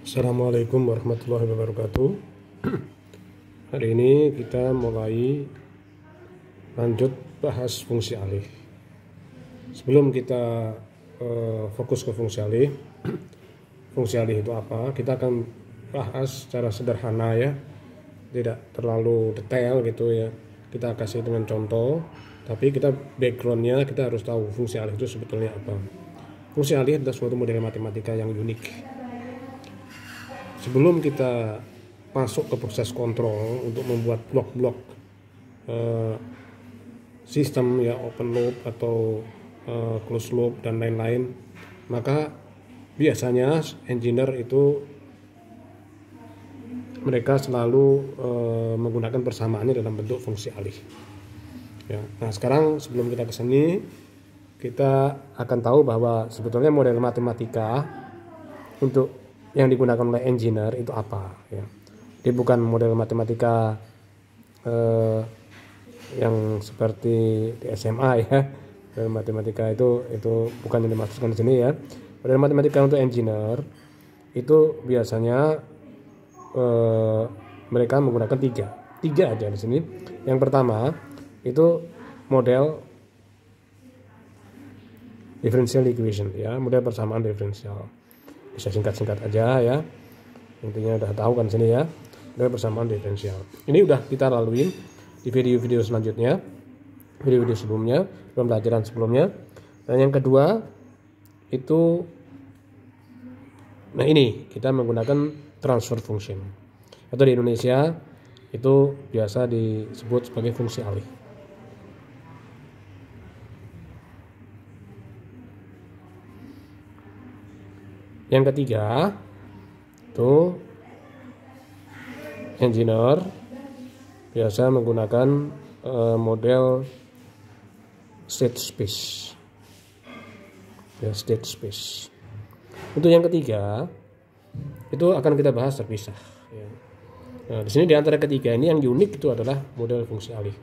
Assalamualaikum warahmatullahi wabarakatuh. Hari ini kita mulai lanjut bahas fungsi alih. Sebelum kita fokus ke fungsi alih itu apa? Kita akan bahas secara sederhana ya, tidak terlalu detail gitu ya. Kita kasih dengan contoh, tapi kita backgroundnya kita harus tahu fungsi alih itu sebetulnya apa. Fungsi alih adalah suatu model matematika yang unik. Sebelum kita masuk ke proses kontrol untuk membuat blok-blok sistem ya, open loop atau closed loop dan lain-lain, maka biasanya engineer itu mereka selalu menggunakan persamaannya dalam bentuk fungsi alih ya. Nah sekarang sebelum kita ke sini, kita akan tahu bahwa sebetulnya model matematika untuk yang digunakan oleh engineer itu apa ya. Dia bukan model matematika yang seperti di SMA ya. Model matematika itu bukan yang dimaksudkan di sini ya. Model matematika untuk engineer itu biasanya mereka menggunakan tiga aja di sini. Yang pertama itu model differential equation ya, model persamaan diferensial. Bisa singkat-singkat aja ya, intinya udah tahu kan sini ya, model persamaan diferensial. Ini udah kita laluin di video-video selanjutnya, video-video sebelumnya, pembelajaran sebelumnya. Dan yang kedua itu, nah ini kita menggunakan transfer function, atau di Indonesia itu biasa disebut sebagai fungsi alih. Yang ketiga itu engineer biasa menggunakan model state space ya, state space. Untuk yang ketiga itu akan kita bahas terpisah ya. Nah di sini di antara ketiga ini yang unik itu adalah model fungsi alih.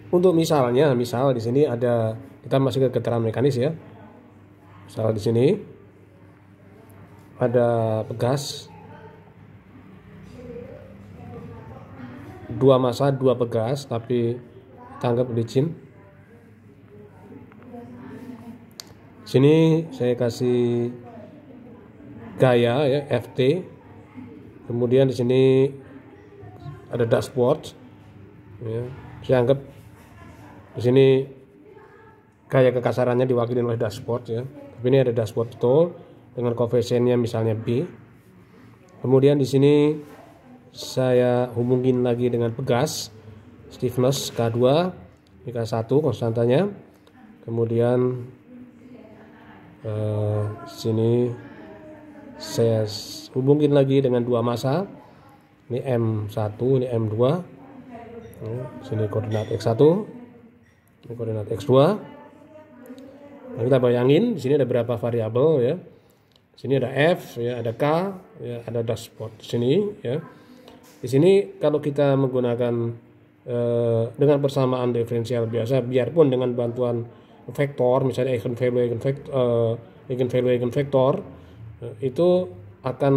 Untuk misal di sini ada, kita masuk ke keterangan mekanis ya. Misal di sini ada pegas, dua massa, dua pegas, tapi tanggap licin. Sini saya kasih gaya ya, FT. Kemudian di sini ada dashboard. Ya, saya anggap di sini gaya kekasarannya diwakili oleh dashboard ya. Tapi ini ada dashboard betul dengan koefisiennya misalnya B. Kemudian di sini saya hubungin lagi dengan pegas, stiffness K2, K1 konstantanya. Kemudian sini saya hubungin lagi dengan dua massa. Ini M1, ini M2. Sini koordinat X1, ini koordinat X2. Nah, kita bayangin di sini ada berapa variabel ya. Di sini ada F ya, ada K ya, ada dashboard di sini ya. Di sini kalau kita menggunakan dengan persamaan diferensial biasa, biarpun dengan bantuan vektor misalnya eigenvalue itu akan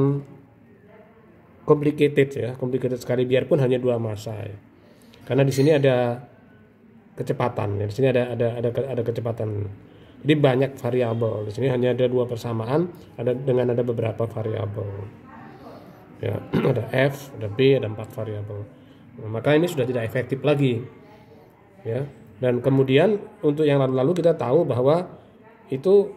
complicated sekali biarpun hanya dua massa ya. Karena di sini ada kecepatan ya. Di sini ada kecepatan. Jadi banyak variabel. Di sini hanya ada dua persamaan, ada beberapa variabel. Ya, ada F, ada B, ada 4 variabel. Nah, maka ini sudah tidak efektif lagi. Ya. Dan kemudian untuk yang lalu-lalu kita tahu bahwa itu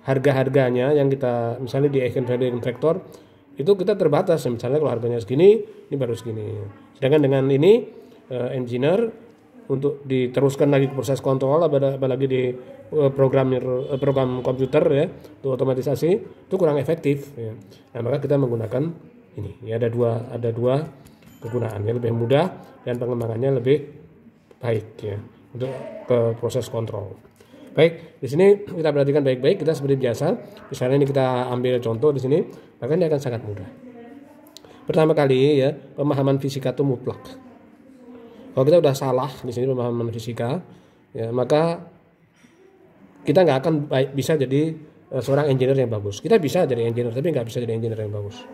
harga-harganya yang kita misalnya di eigenvalue eigenvektor itu kita terbatas. Misalnya kalau harganya segini, ini baru segini. Sedangkan dengan ini engineer untuk diteruskan lagi ke proses kontrol, apalagi di program komputer ya, untuk otomatisasi itu kurang efektif ya. Nah maka kita menggunakan ini ya, ada dua kegunaannya, lebih mudah dan pengembangannya lebih baik ya untuk ke proses kontrol. Baik, di sini kita perhatikan baik-baik, kita seperti biasa. Misalnya ini kita ambil contoh di sini, maka ini akan sangat mudah. Pertama kali ya, pemahaman fisika itu mutlak. Kalau kita udah salah di sini pemahaman fisika, ya maka kita nggak akan bisa jadi seorang engineer yang bagus. Kita bisa jadi engineer, tapi nggak bisa jadi engineer yang bagus.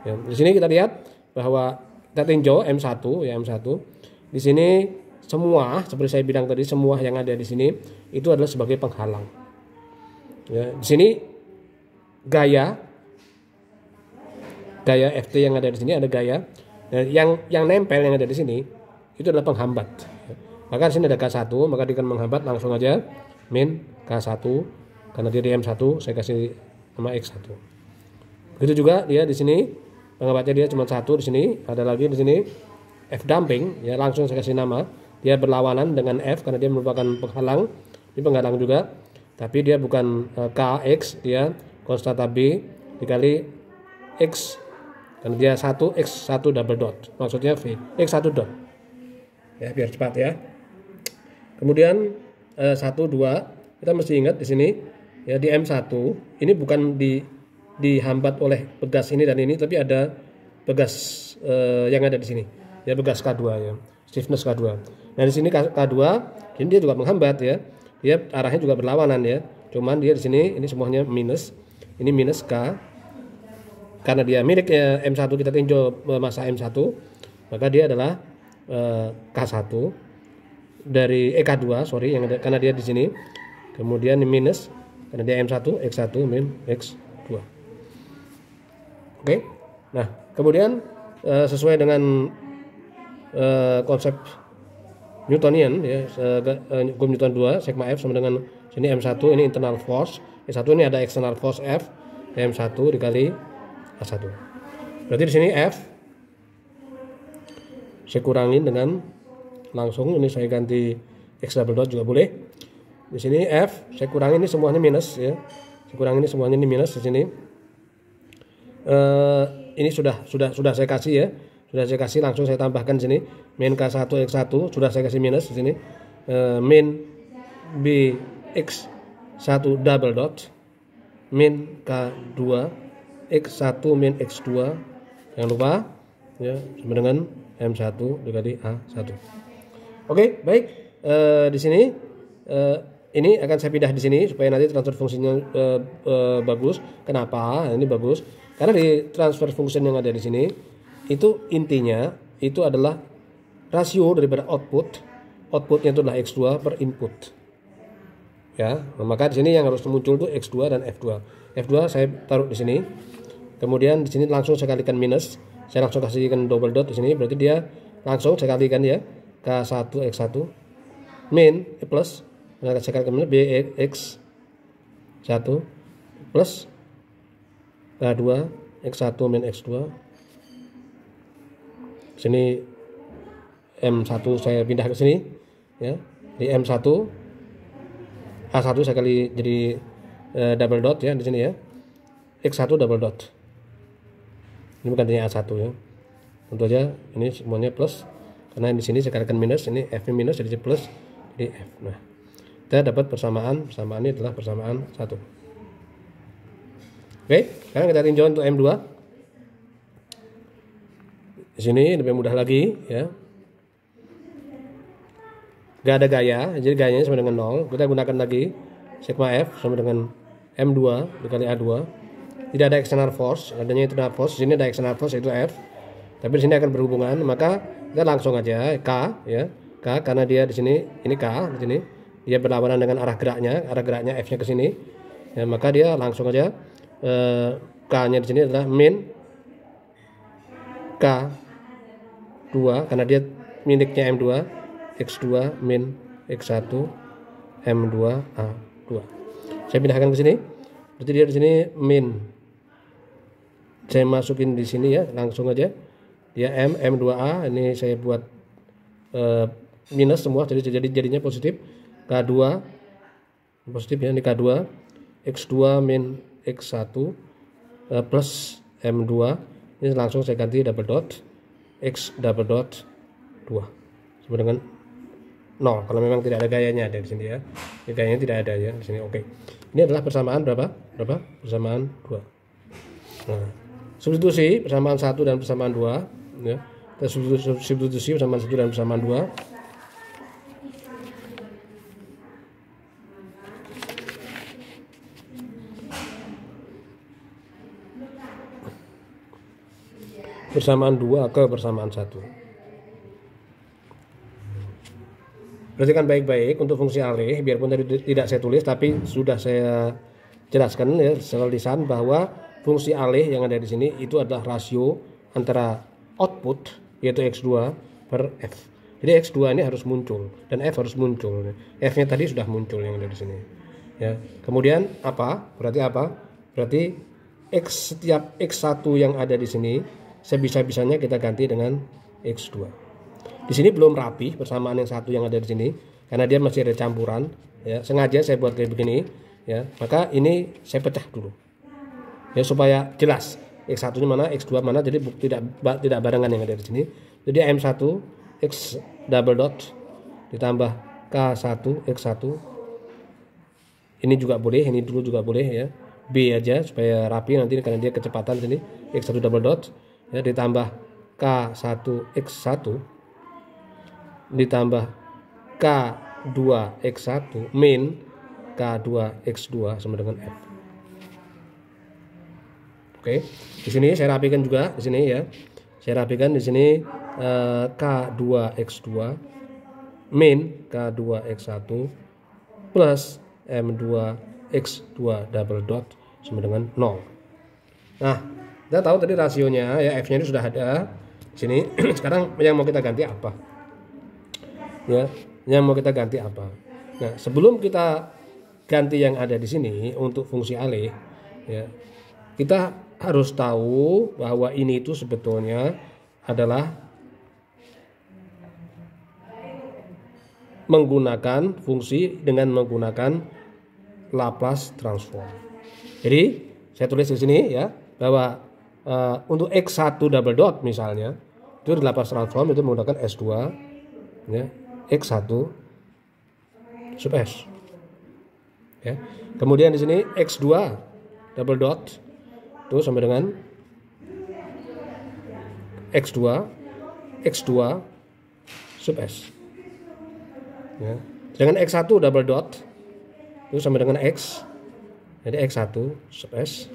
Ya, di sini kita lihat bahwa kita tinjau M1 ya, M1. Di sini semua seperti saya bilang tadi, semua yang ada di sini itu adalah sebagai penghalang. Ya, di sini gaya FT yang ada di sini ada gaya. Dan yang nempel yang ada di sini itu adalah penghambat. Maka di sini ada K1, maka dia akan menghambat, langsung aja min K1 karena dia di M1 saya kasih nama X1. Begitu juga dia di sini penghambatnya dia cuma satu di sini, ada lagi di sini F dumping ya, langsung saya kasih nama. Dia berlawanan dengan F karena dia merupakan penghalang. Ini penghalang juga, tapi dia bukan KX, dia konstanta B dikali X. Karena dia 1 X1 double dot, maksudnya V X1 dot ya, biar cepat ya. Kemudian 1, 2 kita mesti ingat di sini ya, di M1 ini bukan dihambat oleh pegas ini dan ini, tapi ada pegas yang ada di sini ya, pegas K2 ya, stiffness K2. Nah di sini K2 ini dia juga menghambat ya, dia arahnya juga berlawanan ya, cuman dia di sini ini semuanya minus, ini minus K. Karena dia milik M1, kita tinjau masa M1, maka dia adalah K1 dari K2 sorry, yang ada, karena dia di sini. Kemudian minus karena dia M1 X1 min X2. Oke. Nah, kemudian sesuai dengan konsep Newtonian ya, hukum Newton 2 sigma F sama dengan sini M1 ini internal force, M1 ini ada external force F, M1 dikali A1. Berarti di sini F saya kurangin dengan langsung, ini saya ganti X double dot juga boleh. Di sini F saya kurangin, ini semuanya minus ya. Saya kurangin ini semuanya ini minus di sini. Ini sudah saya kasih ya. Sudah saya kasih, langsung saya tambahkan di sini min K1 X1 sudah saya kasih minus di sini. Min B X1 double dot min K2 X1 min X2, jangan lupa ya, sama dengan M1 dikali A1. Oke, baik. Di sini ini akan saya pindah di sini supaya nanti transfer fungsinya bagus. Kenapa? Ini bagus karena di transfer function yang ada di sini itu intinya itu adalah rasio daripada outputnya itu adalah X2 per input. Ya, maka di sini yang harus muncul itu X2 dan F2. F2 saya taruh di sini. Kemudian di sini langsung saya kalikan minus, saya langsung kasihkan double dot di sini, berarti dia langsung saya kalikan ya K1 X1 min plus, saya kalikan minus BX1 plus K2 X1 min X2. Sini M1 saya pindah ke sini ya, di M1 A1 saya kali jadi double dot ya di sini ya, X1 double dot. Ini bukan A1 ya. Tentu aja ini semuanya plus karena di sini saya kalikan minus, ini F minus jadi plus jadi F. Nah, kita dapat persamaan ini adalah persamaan 1. Oke, sekarang kita tinjau untuk M2. Di sini lebih mudah lagi ya. Gak ada gaya, jadi gayanya sama dengan 0. Kita gunakan lagi sigma F sama dengan M2 dikali A2. Tidak ada external force, adanya internal force. Di sini ada external force yaitu F. Tapi di sini akan berhubungan, maka kita langsung aja K ya. K karena dia di sini ini K di sini. Dia berlawanan dengan arah geraknya F-nya ke sini. Ya, maka dia langsung aja K-nya di sini adalah min K2 karena dia miliknya M2 X2 min X1 M2 A2. Saya pindahkan ke sini. Berarti dia di sini min. Saya masukin di sini ya, langsung aja. Dia M2A, ini saya buat minus semua, jadi jadinya positif. K2 positif ya, ini K2 X2 min X1 plus M2. Ini langsung saya ganti double dot X double dot 2 sama dengan 0 kalau memang tidak ada gayanya ada di sini ya. Ini gayanya tidak ada ya di sini. Oke. Ini adalah persamaan berapa? Persamaan 2. Nah, substitusi persamaan 1 dan persamaan 2 ya. Kita substitusi persamaan 1 dan persamaan 2. persamaan 2 ke persamaan 1. Perhatikan baik-baik untuk fungsi alih, biarpun tadi tidak saya tulis tapi sudah saya jelaskan ya secara lisan bahwa fungsi alih yang ada di sini itu adalah rasio antara output yaitu X2 per F. Jadi X2 ini harus muncul dan F harus muncul. F-nya tadi sudah muncul yang ada di sini. Ya. Kemudian apa? Berarti apa? Berarti setiap X1 yang ada di sini sebisa-bisanya kita ganti dengan X2. Di sini belum rapi persamaan yang satu yang ada di sini karena dia masih ada campuran. Ya, sengaja saya buat kayak begini. Ya, maka ini saya pecah dulu. Ya supaya jelas X1-nya mana, X2 mana, jadi tidak barengan yang ada di sini. Jadi M1 X double dot ditambah K1 X1. Ini juga boleh, ini dulu juga boleh ya. B aja supaya rapi nanti karena dia kecepatan sini X1 double dot ya ditambah K1 X1 ditambah K2 X1 min K2 X2 sama dengan F. Oke, di sini saya rapikan juga di sini ya. Saya rapikan di sini K2 X2 min K2 X1 plus M2 X2 double dot sama dengan 0. Nah, kita tahu tadi rasionya ya, F-nya ini sudah ada di sini. Sekarang yang mau kita ganti apa? Ya, yang mau kita ganti apa? Nah, sebelum kita ganti yang ada di sini untuk fungsi alih, ya, kita harus tahu bahwa ini itu sebetulnya adalah menggunakan fungsi dengan menggunakan Laplace transform. Jadi saya tulis di sini ya bahwa untuk X1 double dot misalnya itu di Laplace transform itu menggunakan S2 ya. X1 sub S ya. Kemudian di sini X2 double dot itu sama dengan X2 sub S ya. Dengan X1 double dot itu sama dengan X, jadi X1 sub S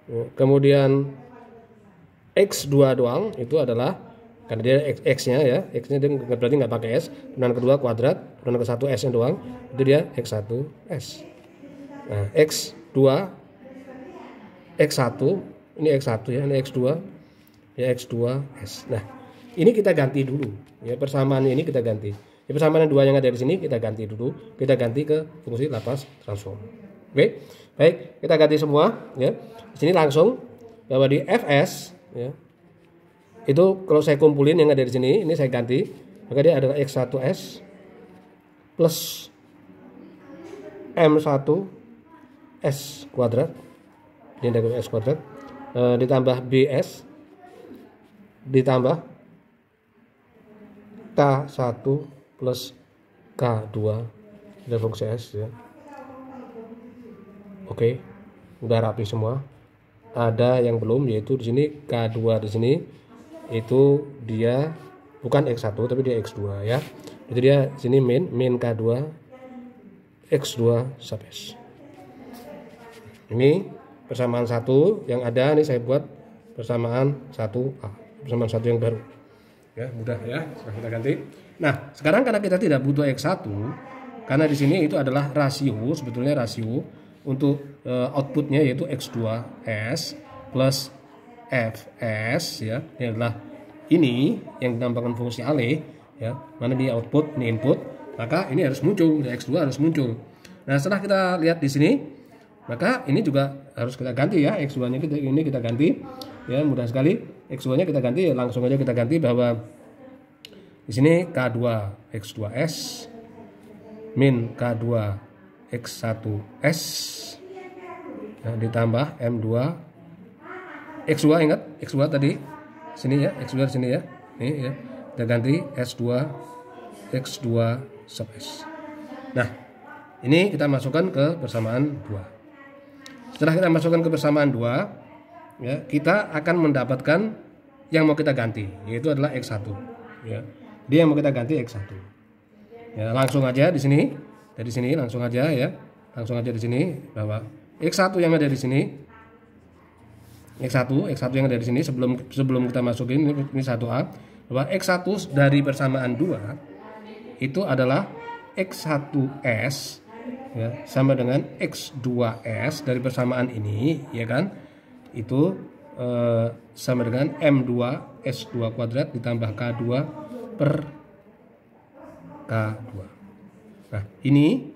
ya. Kemudian X2 doang itu adalah karena dia X-nya ya, X-nya dia berarti nggak pakai S, turunan kedua kuadrat, turunan ke satu S-nya doang, itu dia X1 S. Nah, X2 X1 ini X1 ya, ini X2 ya, X2 S. Nah, ini kita ganti dulu ya, persamaan ini kita ganti. Ya, persamaan dua yang ada di sini kita ganti dulu, kita ganti ke fungsi Laplace transform. Oke, baik, kita ganti semua ya. Di sini langsung bahwa di Fs ya, itu kalau saya kumpulin yang ada di sini, ini saya ganti, maka dia adalah X1S plus M1S kuadrat, ini ada S kuadrat, ditambah BS, ditambah K1 plus K2, ada fungsi S ya. Oke, udah rapi semua. Ada yang belum, yaitu di sini K2 di sini. Itu dia bukan X1 tapi dia X2 ya. Itu dia sini min K2 X2 sub S. Ini persamaan satu yang ada, ini saya buat persamaan 1A, persamaan satu yang baru. Ya, mudah ya. Sekarang kita ganti. Nah, sekarang karena kita tidak butuh X1 karena di sini itu adalah rasio, sebetulnya rasio untuk outputnya yaitu X2S plus Fs ya, ini adalah ini yang dinamakan fungsi alih ya, mana dia output, ini input, maka ini harus muncul, X2 harus muncul. Nah, setelah kita lihat di sini, maka ini juga harus kita ganti ya, X2-nya ini kita ganti ya, mudah sekali. X2-nya kita ganti, langsung aja kita ganti bahwa di sini K2 X2S min K2 X1S ya, ditambah M2 X2, ingat X2 tadi sini ya, X2 di sini ya. Nih ya. Kita ganti S2 X2 sub S. Nah, ini kita masukkan ke persamaan 2. Setelah kita masukkan ke persamaan 2, ya, kita akan mendapatkan yang mau kita ganti, yaitu adalah X1 ya. Dia yang mau kita ganti X1. Ya, langsung aja di sini. Dari sini langsung aja ya. Langsung aja di sini bahwa X1 yang ada di sini X1 yang ada di sini sebelum kita masukin ini 1A, bahwa X1 dari persamaan 2 itu adalah X1S ya, sama dengan X2S dari persamaan ini, ya kan? Itu sama dengan M2 S2 kuadrat ditambah K2 per K2. Nah, ini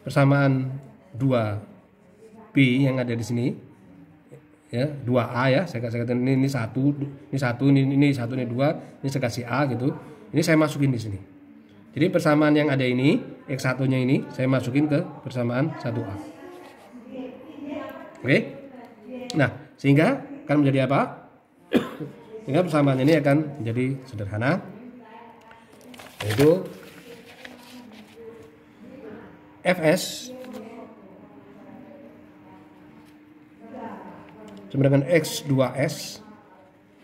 persamaan 2B yang ada di sini ya, 2A ya, saya katakan ini 1, ini 1, ini 1, ini 2, ini saya kasih A gitu. Ini saya masukin di sini. Jadi persamaan yang ada ini, X1-nya ini saya masukin ke persamaan 1A. Oke. Nah, sehingga akan menjadi apa? Sehingga persamaan ini akan menjadi sederhana, yaitu Fs sama dengan X2S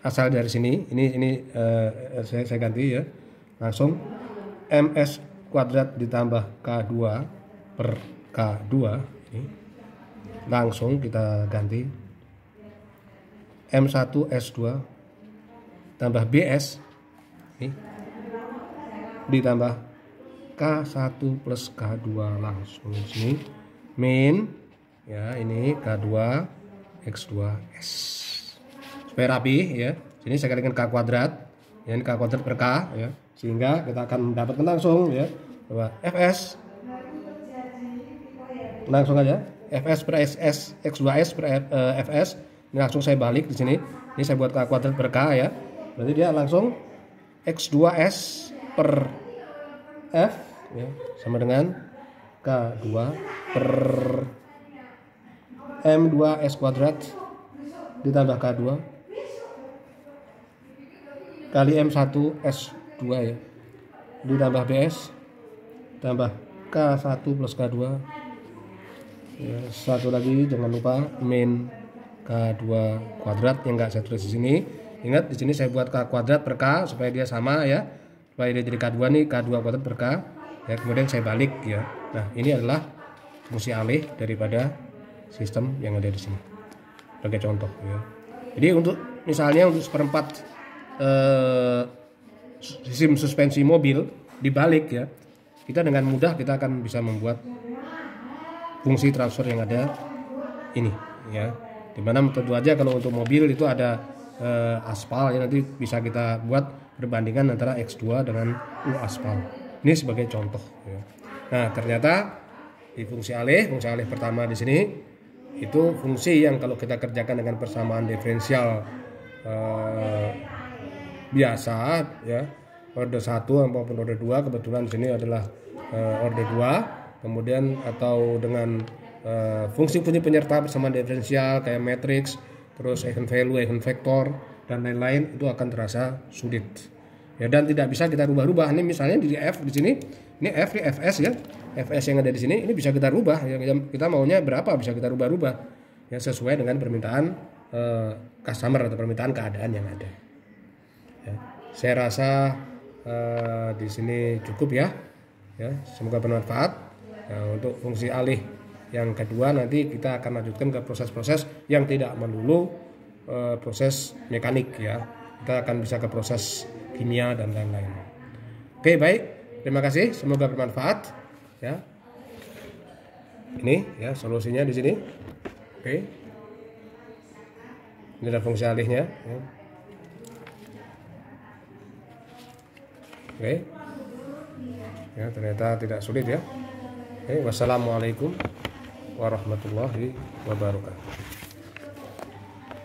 asal dari sini. Ini saya ganti ya, langsung MS kuadrat ditambah K2 per K2 ini. Langsung kita ganti M1S2 tambah BS ini, ditambah K1 plus K2 langsung di sini min ya, ini K2 X2S supaya rapi ya. Sini saya kalikan K kuadrat ya, ini K kuadrat per K ya, sehingga kita akan mendapatkan langsung ya bahwa Fs langsung aja Fs per SS X2S per Fs. Ini langsung saya balik di sini. Ini saya buat K kuadrat per K ya. Berarti dia langsung X2S per F ya, sama dengan K2 per M2S kuadrat ditambah K2 kali M1S2 ya, ditambah BS tambah K1 plus K2 ya, satu lagi jangan lupa min K2 kuadrat yang enggak saya tulis di sini. Ingat di sini saya buat K kuadrat per K supaya dia sama ya, supaya dia jadi K2 nih, K2 kuadrat per K ya, kemudian saya balik ya. Nah, ini adalah fungsi alih daripada sistem yang ada di sini sebagai contoh ya. Jadi untuk misalnya untuk seperempat sistem suspensi mobil dibalik ya, kita dengan mudah kita akan bisa membuat fungsi transfer yang ada ini ya. Dimana tentu aja kalau untuk mobil itu ada aspal ya, nanti bisa kita buat perbandingan antara X2 dengan U aspal. Ini sebagai contoh ya. Nah, ternyata di fungsi alih pertama di sini itu fungsi yang kalau kita kerjakan dengan persamaan diferensial biasa ya, order 1 maupun order 2, kebetulan di sini adalah order 2, kemudian atau dengan fungsi-fungsi penyerta persamaan diferensial kayak matriks, terus eigenvalue, eigenvektor dan lain-lain, itu akan terasa sulit ya, dan tidak bisa kita rubah-rubah. Ini misalnya di F di sini, ini F ini Fs ya, Fs yang ada di sini ini bisa kita rubah ya, kita maunya berapa bisa kita rubah-rubah ya, sesuai dengan permintaan customer atau permintaan keadaan yang ada ya. Saya rasa di sini cukup ya, semoga bermanfaat. Nah, untuk fungsi alih yang kedua nanti kita akan lanjutkan ke proses-proses yang tidak melulu proses mekanik ya, kita akan bisa ke proses kimia dan lain-lain. Oke, baik, terima kasih, semoga bermanfaat ya. Ini ya solusinya di sini. Oke, ini adalah fungsi alihnya ya. Oke ya, ternyata tidak sulit ya. Oke, wassalamualaikum warahmatullahi wabarakatuh.